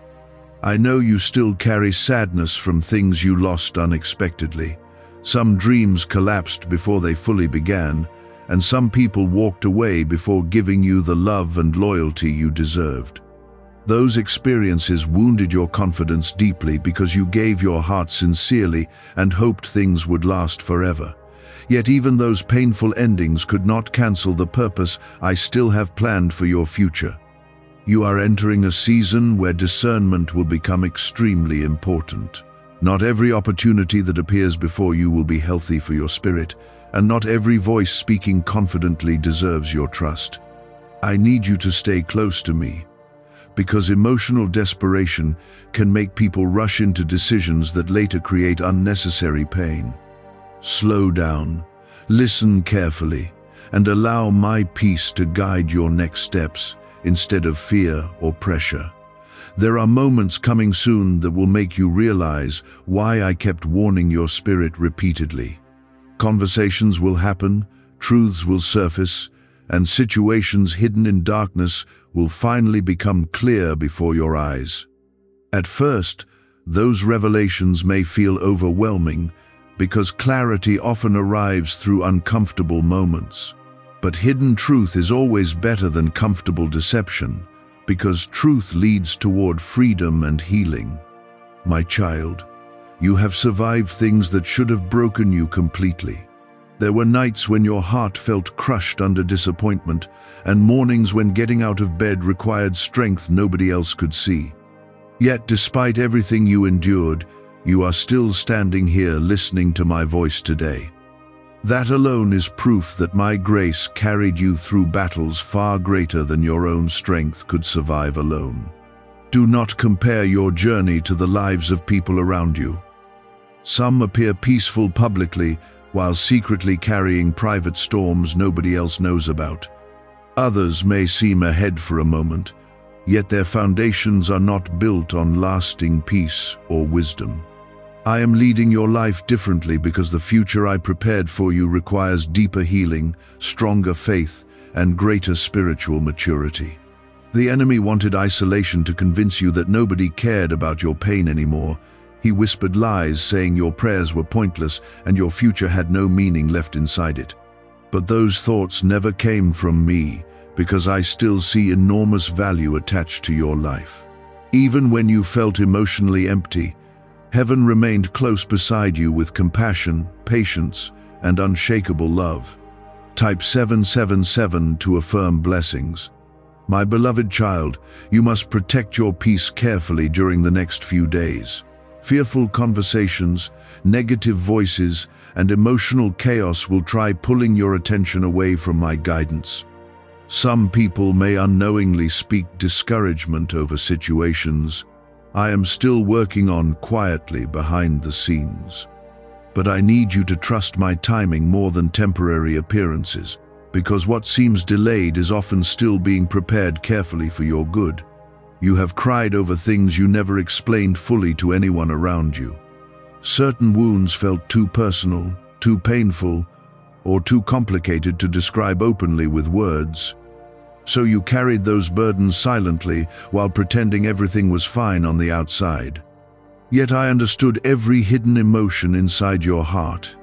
I know you still carry sadness from things you lost unexpectedly. Some dreams collapsed before they fully began, and some people walked away before giving you the love and loyalty you deserved. Those experiences wounded your confidence deeply because you gave your heart sincerely and hoped things would last forever. Yet even those painful endings could not cancel the purpose I still have planned for your future. You are entering a season where discernment will become extremely important. Not every opportunity that appears before you will be healthy for your spirit, and not every voice speaking confidently deserves your trust. I need you to stay close to me, because emotional desperation can make people rush into decisions that later create unnecessary pain. Slow down, listen carefully, and allow my peace to guide your next steps instead of fear or pressure. There are moments coming soon that will make you realize why I kept warning your spirit repeatedly. Conversations will happen, truths will surface, and situations hidden in darkness will finally become clear before your eyes. At first, those revelations may feel overwhelming because clarity often arrives through uncomfortable moments. But hidden truth is always better than comfortable deception, because truth leads toward freedom and healing. My child, you have survived things that should have broken you completely. There were nights when your heart felt crushed under disappointment, and mornings when getting out of bed required strength nobody else could see. Yet, despite everything you endured, you are still standing here listening to my voice today. That alone is proof that my grace carried you through battles far greater than your own strength could survive alone. Do not compare your journey to the lives of people around you. Some appear peaceful publicly, while secretly carrying private storms nobody else knows about. Others may seem ahead for a moment, yet their foundations are not built on lasting peace or wisdom. I am leading your life differently because the future I prepared for you requires deeper healing, stronger faith, and greater spiritual maturity. The enemy wanted isolation to convince you that nobody cared about your pain anymore. He whispered lies saying your prayers were pointless and your future had no meaning left inside it. But those thoughts never came from me, because I still see enormous value attached to your life. Even when you felt emotionally empty, heaven remained close beside you with compassion, patience, and unshakable love. Type 777 to affirm blessings. My beloved child, you must protect your peace carefully during the next few days. Fearful conversations, negative voices, and emotional chaos will try pulling your attention away from my guidance. Some people may unknowingly speak discouragement over situations I am still working on quietly behind the scenes. But I need you to trust my timing more than temporary appearances, because what seems delayed is often still being prepared carefully for your good. You have cried over things you never explained fully to anyone around you. Certain wounds felt too personal, too painful, or too complicated to describe openly with words. So you carried those burdens silently while pretending everything was fine on the outside. Yet I understood every hidden emotion inside your heart,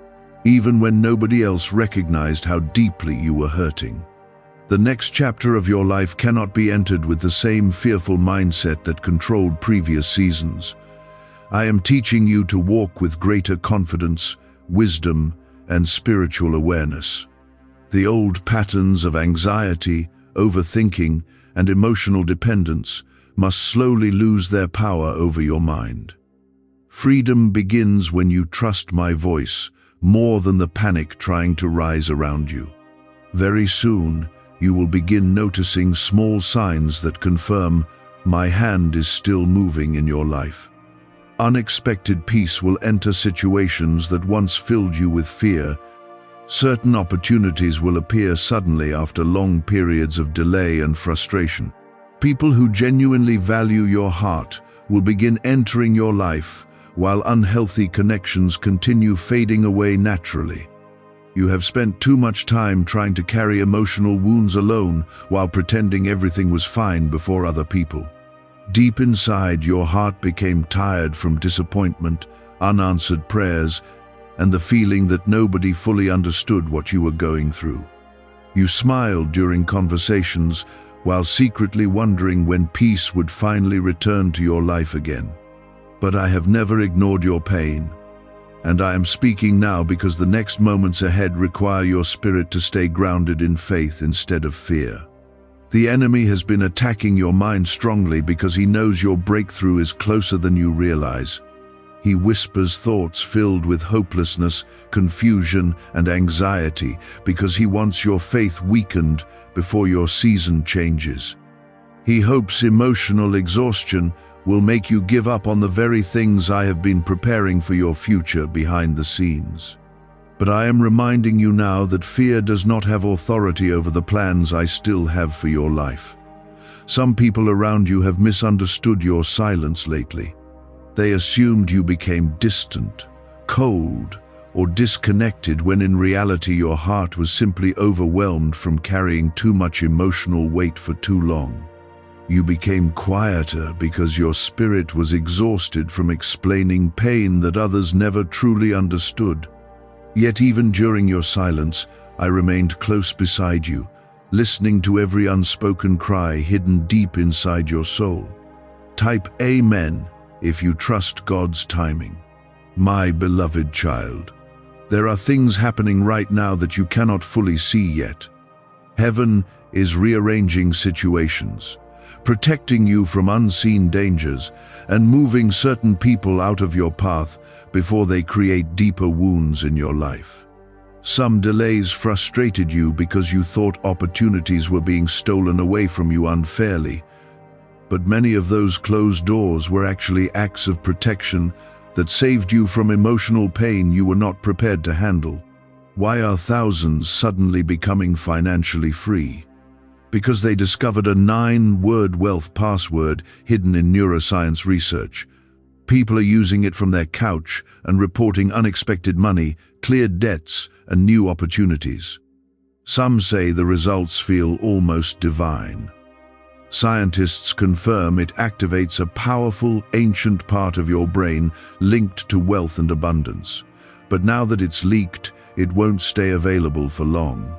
even when nobody else recognized how deeply you were hurting. The next chapter of your life cannot be entered with the same fearful mindset that controlled previous seasons. I am teaching you to walk with greater confidence, wisdom, and spiritual awareness. The old patterns of anxiety, overthinking, and emotional dependence must slowly lose their power over your mind. Freedom begins when you trust my voice more than the panic trying to rise around you. Very soon, you will begin noticing small signs that confirm my hand is still moving in your life. Unexpected peace will enter situations that once filled you with fear. Certain opportunities will appear suddenly after long periods of delay and frustration. People who genuinely value your heart will begin entering your life, while unhealthy connections continue fading away naturally. You have spent too much time trying to carry emotional wounds alone while pretending everything was fine before other people. Deep inside, your heart became tired from disappointment, unanswered prayers, and the feeling that nobody fully understood what you were going through. You smiled during conversations while secretly wondering when peace would finally return to your life again. But I have never ignored your pain, and I am speaking now because the next moments ahead require your spirit to stay grounded in faith instead of fear. The enemy has been attacking your mind strongly because he knows your breakthrough is closer than you realize. He whispers thoughts filled with hopelessness, confusion, and anxiety because he wants your faith weakened before your season changes. He hopes emotional exhaustion will make you give up on the very things I have been preparing for your future behind the scenes. But I am reminding you now that fear does not have authority over the plans I still have for your life. Some people around you have misunderstood your silence lately. They assumed you became distant, cold, or disconnected when in reality your heart was simply overwhelmed from carrying too much emotional weight for too long. You became quieter because your spirit was exhausted from explaining pain that others never truly understood. Yet even during your silence, I remained close beside you, listening to every unspoken cry hidden deep inside your soul. Type Amen if you trust God's timing. My beloved child, there are things happening right now that you cannot fully see yet. Heaven is rearranging situations, protecting you from unseen dangers, and moving certain people out of your path before they create deeper wounds in your life. Some delays frustrated you because you thought opportunities were being stolen away from you unfairly, but many of those closed doors were actually acts of protection that saved you from emotional pain you were not prepared to handle. Why are thousands suddenly becoming financially free? Because they discovered a 9-word wealth password hidden in neuroscience research. People are using it from their couch and reporting unexpected money, cleared debts, and new opportunities. Some say the results feel almost divine. Scientists confirm it activates a powerful, ancient part of your brain linked to wealth and abundance. But now that it's leaked, it won't stay available for long.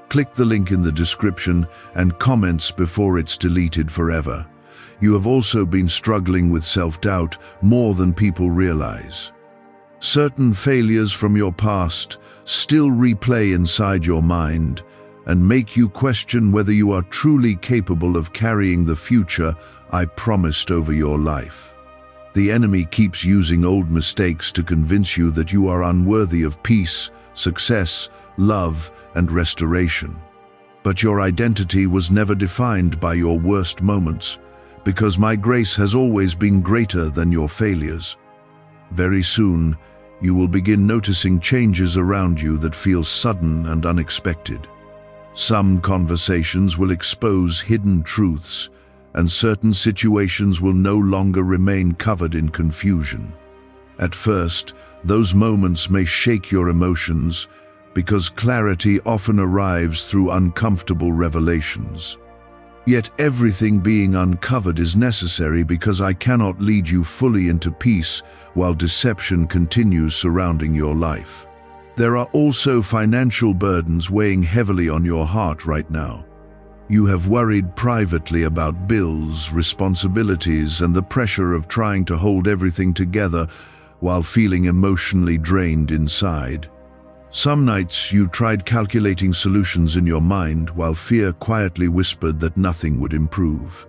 Click the link in the description and comments before it's deleted forever. You have also been struggling with self-doubt more than people realize. Certain failures from your past still replay inside your mind and make you question whether you are truly capable of carrying the future I promised over your life. The enemy keeps using old mistakes to convince you that you are unworthy of peace, success, love, and restoration. But your identity was never defined by your worst moments, because my grace has always been greater than your failures. Very soon, you will begin noticing changes around you that feel sudden and unexpected. Some conversations will expose hidden truths, and certain situations will no longer remain covered in confusion. At first, those moments may shake your emotions because clarity often arrives through uncomfortable revelations. Yet everything being uncovered is necessary because I cannot lead you fully into peace while deception continues surrounding your life. There are also financial burdens weighing heavily on your heart right now. You have worried privately about bills, responsibilities, and the pressure of trying to hold everything together while feeling emotionally drained inside. Some nights you tried calculating solutions in your mind while fear quietly whispered that nothing would improve.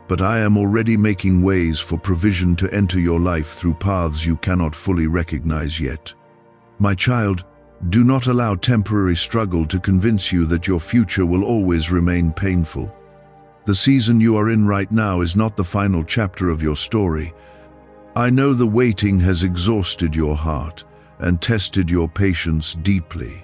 But I am already making ways for provision to enter your life through paths you cannot fully recognize yet. My child, do not allow temporary struggle to convince you that your future will always remain painful. The season you are in right now is not the final chapter of your story. I know the waiting has exhausted your heart and tested your patience deeply.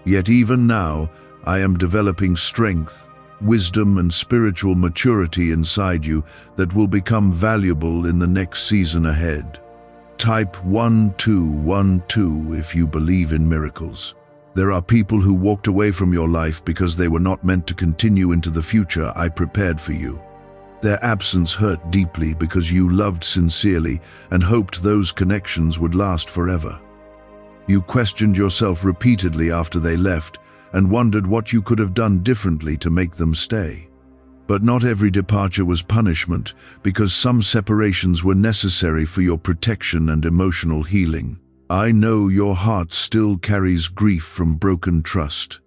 Yet even now, I am developing strength, wisdom, and spiritual maturity inside you that will become valuable in the next season ahead. Type 1212 if you believe in miracles. There are people who walked away from your life because they were not meant to continue into the future I prepared for you. Their absence hurt deeply because you loved sincerely and hoped those connections would last forever. You questioned yourself repeatedly after they left and wondered what you could have done differently to make them stay. But not every departure was punishment, because some separations were necessary for your protection and emotional healing. I know your heart still carries grief from broken trust.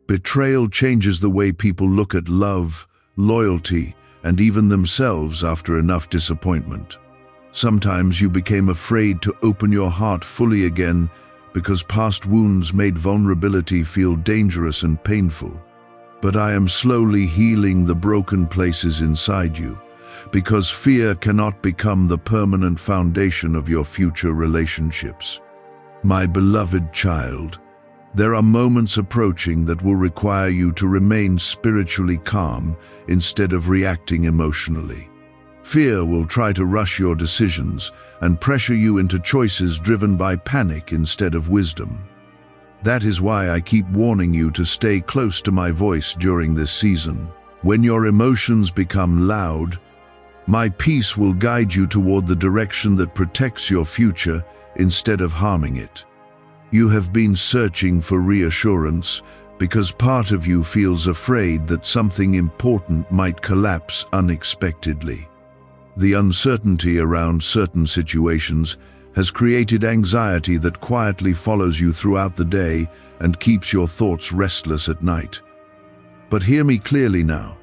Betrayal changes the way people look at love, loyalty, and even themselves after enough disappointment. Sometimes you became afraid to open your heart fully again because past wounds made vulnerability feel dangerous and painful. But I am slowly healing the broken places inside you, because fear cannot become the permanent foundation of your future relationships. My beloved child, there are moments approaching that will require you to remain spiritually calm instead of reacting emotionally. Fear will try to rush your decisions and pressure you into choices driven by panic instead of wisdom. That is why I keep warning you to stay close to my voice during this season. When your emotions become loud, my peace will guide you toward the direction that protects your future instead of harming it. You have been searching for reassurance because part of you feels afraid that something important might collapse unexpectedly. The uncertainty around certain situations has created anxiety that quietly follows you throughout the day and keeps your thoughts restless at night. But hear me clearly now.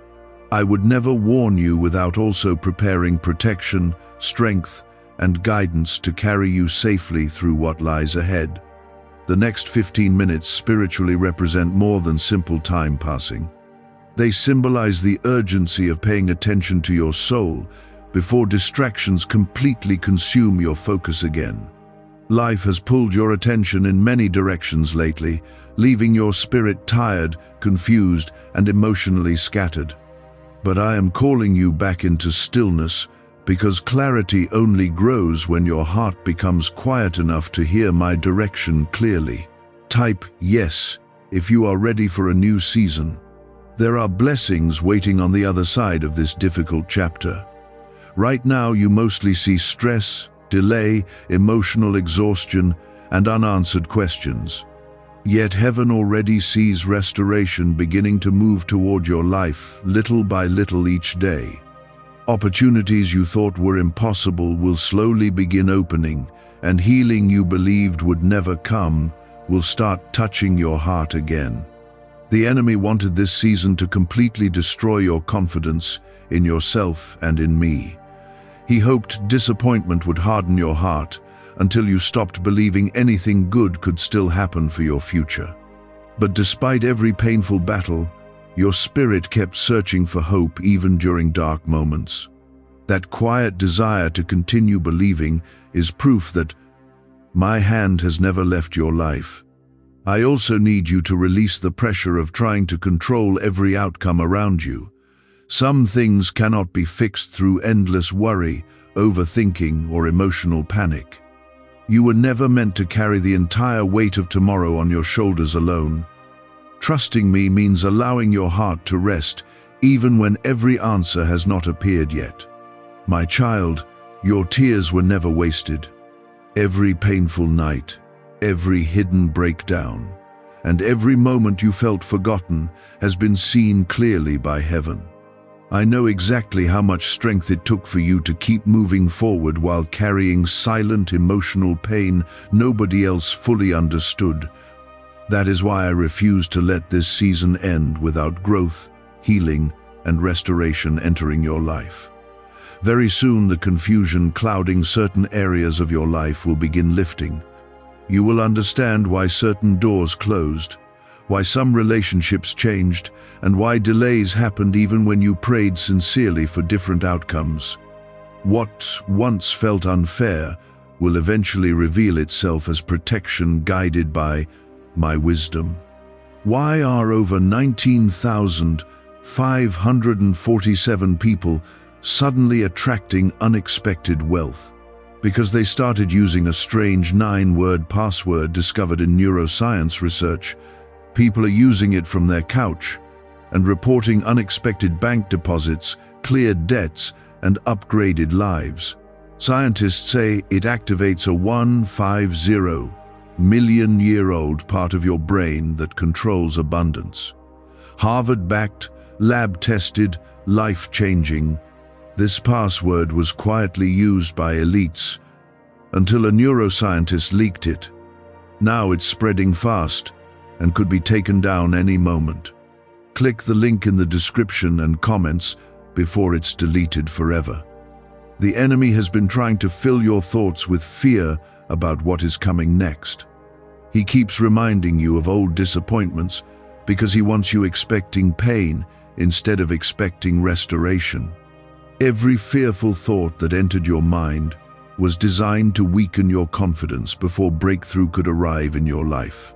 I would never warn you without also preparing protection, strength, and guidance to carry you safely through what lies ahead. The next 15 minutes spiritually represent more than simple time passing. They symbolize the urgency of paying attention to your soul before distractions completely consume your focus again. Life has pulled your attention in many directions lately, leaving your spirit tired, confused, and emotionally scattered. But I am calling you back into stillness, because clarity only grows when your heart becomes quiet enough to hear my direction clearly. Type yes if you are ready for a new season. There are blessings waiting on the other side of this difficult chapter. Right now you mostly see stress, delay, emotional exhaustion, and unanswered questions. Yet heaven already sees restoration beginning to move toward your life, little by little each day. Opportunities you thought were impossible will slowly begin opening, and healing you believed would never come will start touching your heart again. The enemy wanted this season to completely destroy your confidence in yourself and in me. He hoped disappointment would harden your heart until you stopped believing anything good could still happen for your future. But despite every painful battle, your spirit kept searching for hope even during dark moments. That quiet desire to continue believing is proof that My hand has never left your life. I also need you to release the pressure of trying to control every outcome around you. Some things cannot be fixed through endless worry, overthinking, or emotional panic. You were never meant to carry the entire weight of tomorrow on your shoulders alone. Trusting me means allowing your heart to rest, even when every answer has not appeared yet. My child, your tears were never wasted. Every painful night, every hidden breakdown, and every moment you felt forgotten has been seen clearly by heaven. I know exactly how much strength it took for you to keep moving forward while carrying silent emotional pain nobody else fully understood. That is why I refuse to let this season end without growth, healing, and restoration entering your life. Very soon the confusion clouding certain areas of your life will begin lifting. You will understand why certain doors closed, why some relationships changed, and why delays happened even when you prayed sincerely for different outcomes. What once felt unfair will eventually reveal itself as protection guided by my wisdom. Why are over 19,547 people suddenly attracting unexpected wealth? Because they started using a strange 9-word password discovered in neuroscience research. People are using it from their couch and reporting unexpected bank deposits, cleared debts, and upgraded lives. Scientists say it activates a 150-million-year-old part of your brain that controls abundance. Harvard-backed, lab-tested, life-changing, this password was quietly used by elites until a neuroscientist leaked it. Now it's spreading fast and could be taken down any moment. Click the link in the description and comments before it's deleted forever. The enemy has been trying to fill your thoughts with fear about what is coming next. He keeps reminding you of old disappointments because he wants you expecting pain instead of expecting restoration. Every fearful thought that entered your mind was designed to weaken your confidence before breakthrough could arrive in your life.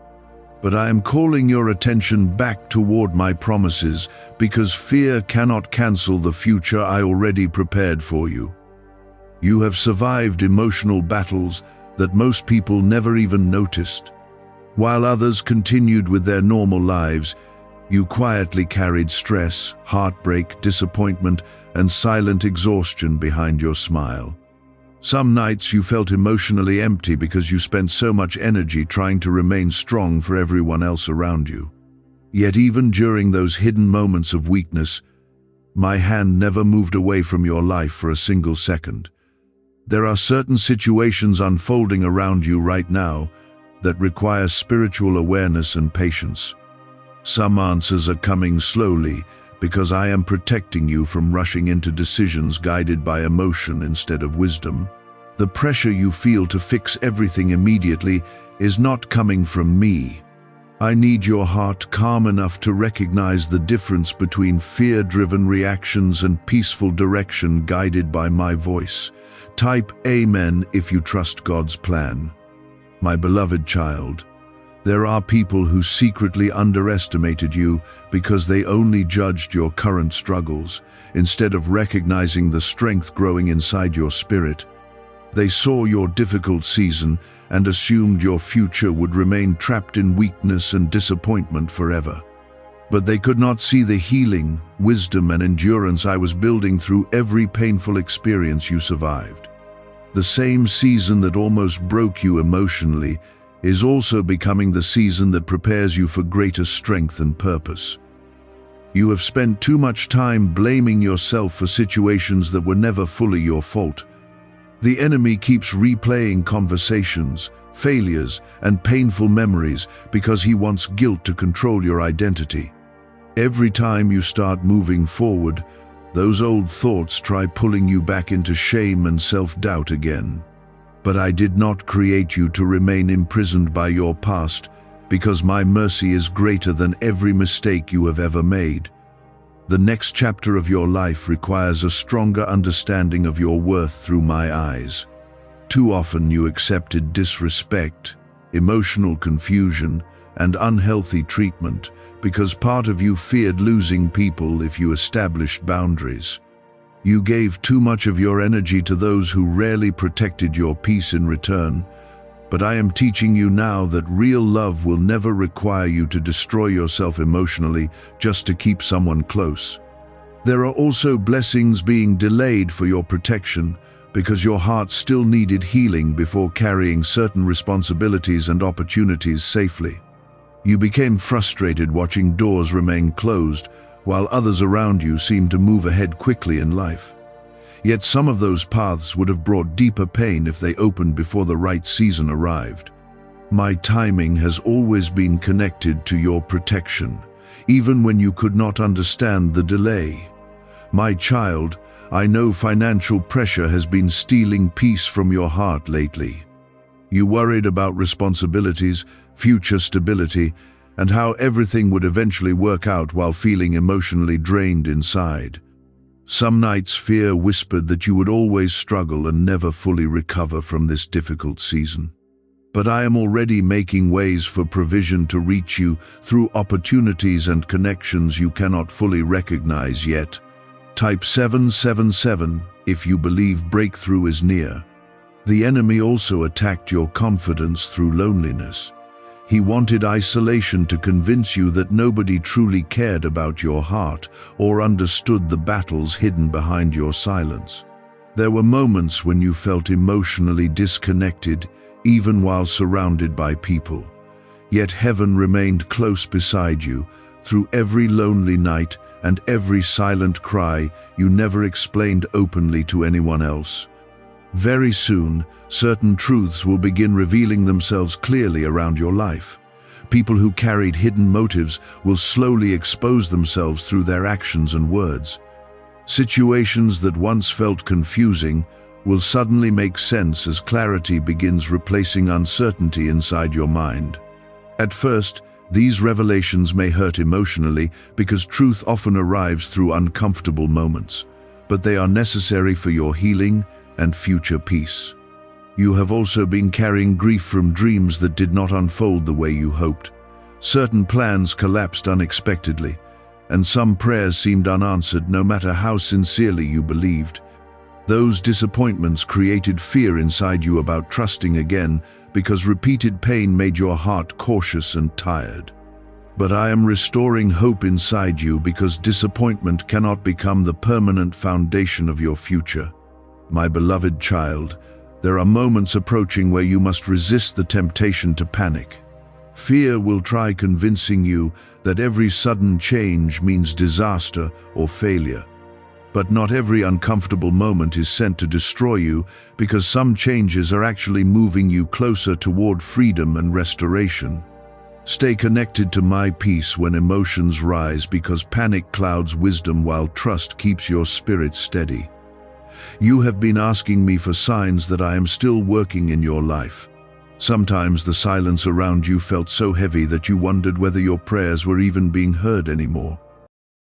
But I am calling your attention back toward my promises because fear cannot cancel the future I already prepared for you. You have survived emotional battles that most people never even noticed. While others continued with their normal lives, you quietly carried stress, heartbreak, disappointment, and silent exhaustion behind your smile. Some nights you felt emotionally empty because you spent so much energy trying to remain strong for everyone else around you. Yet even during those hidden moments of weakness, my hand never moved away from your life for a single second. There are certain situations unfolding around you right now that require spiritual awareness and patience. Some answers are coming slowly because I am protecting you from rushing into decisions guided by emotion instead of wisdom. The pressure you feel to fix everything immediately is not coming from me. I need your heart calm enough to recognize the difference between fear-driven reactions and peaceful direction guided by my voice. Type Amen if you trust God's plan. My beloved child, there are people who secretly underestimated you because they only judged your current struggles, instead of recognizing the strength growing inside your spirit. They saw your difficult season and assumed your future would remain trapped in weakness and disappointment forever. But they could not see the healing, wisdom, and endurance I was building through every painful experience you survived. The same season that almost broke you emotionally is also becoming the season that prepares you for greater strength and purpose. You have spent too much time blaming yourself for situations that were never fully your fault. The enemy keeps replaying conversations, failures, and painful memories because he wants guilt to control your identity. Every time you start moving forward, those old thoughts try pulling you back into shame and self-doubt again. But I did not create you to remain imprisoned by your past, because my mercy is greater than every mistake you have ever made. The next chapter of your life requires a stronger understanding of your worth through my eyes. Too often you accepted disrespect, emotional confusion, and unhealthy treatment because part of you feared losing people if you established boundaries. You gave too much of your energy to those who rarely protected your peace in return. But I am teaching you now that real love will never require you to destroy yourself emotionally just to keep someone close. There are also blessings being delayed for your protection because your heart still needed healing before carrying certain responsibilities and opportunities safely. You became frustrated watching doors remain closed while others around you seemed to move ahead quickly in life. Yet some of those paths would have brought deeper pain if they opened before the right season arrived. My timing has always been connected to your protection, even when you could not understand the delay. My child, I know financial pressure has been stealing peace from your heart lately. You worried about responsibilities, future stability, and how everything would eventually work out while feeling emotionally drained inside. Some nights fear whispered that you would always struggle and never fully recover from this difficult season. But I am already making ways for provision to reach you through opportunities and connections you cannot fully recognize yet. Type 777 if you believe breakthrough is near. The enemy also attacked your confidence through loneliness. He wanted isolation to convince you that nobody truly cared about your heart or understood the battles hidden behind your silence. There were moments when you felt emotionally disconnected, even while surrounded by people. Yet heaven remained close beside you through every lonely night and every silent cry you never explained openly to anyone else. Very soon, certain truths will begin revealing themselves clearly around your life. People who carried hidden motives will slowly expose themselves through their actions and words. Situations that once felt confusing will suddenly make sense as clarity begins replacing uncertainty inside your mind. At first, these revelations may hurt emotionally because truth often arrives through uncomfortable moments, but they are necessary for your healing and future peace. You have also been carrying grief from dreams that did not unfold the way you hoped. Certain plans collapsed unexpectedly, and some prayers seemed unanswered no matter how sincerely you believed. Those disappointments created fear inside you about trusting again because repeated pain made your heart cautious and tired. But I am restoring hope inside you because disappointment cannot become the permanent foundation of your future. My beloved child, there are moments approaching where you must resist the temptation to panic. Fear will try convincing you that every sudden change means disaster or failure. But not every uncomfortable moment is sent to destroy you, because some changes are actually moving you closer toward freedom and restoration. Stay connected to my peace when emotions rise, because panic clouds wisdom while trust keeps your spirit steady. You have been asking me for signs that I am still working in your life. Sometimes the silence around you felt so heavy that you wondered whether your prayers were even being heard anymore.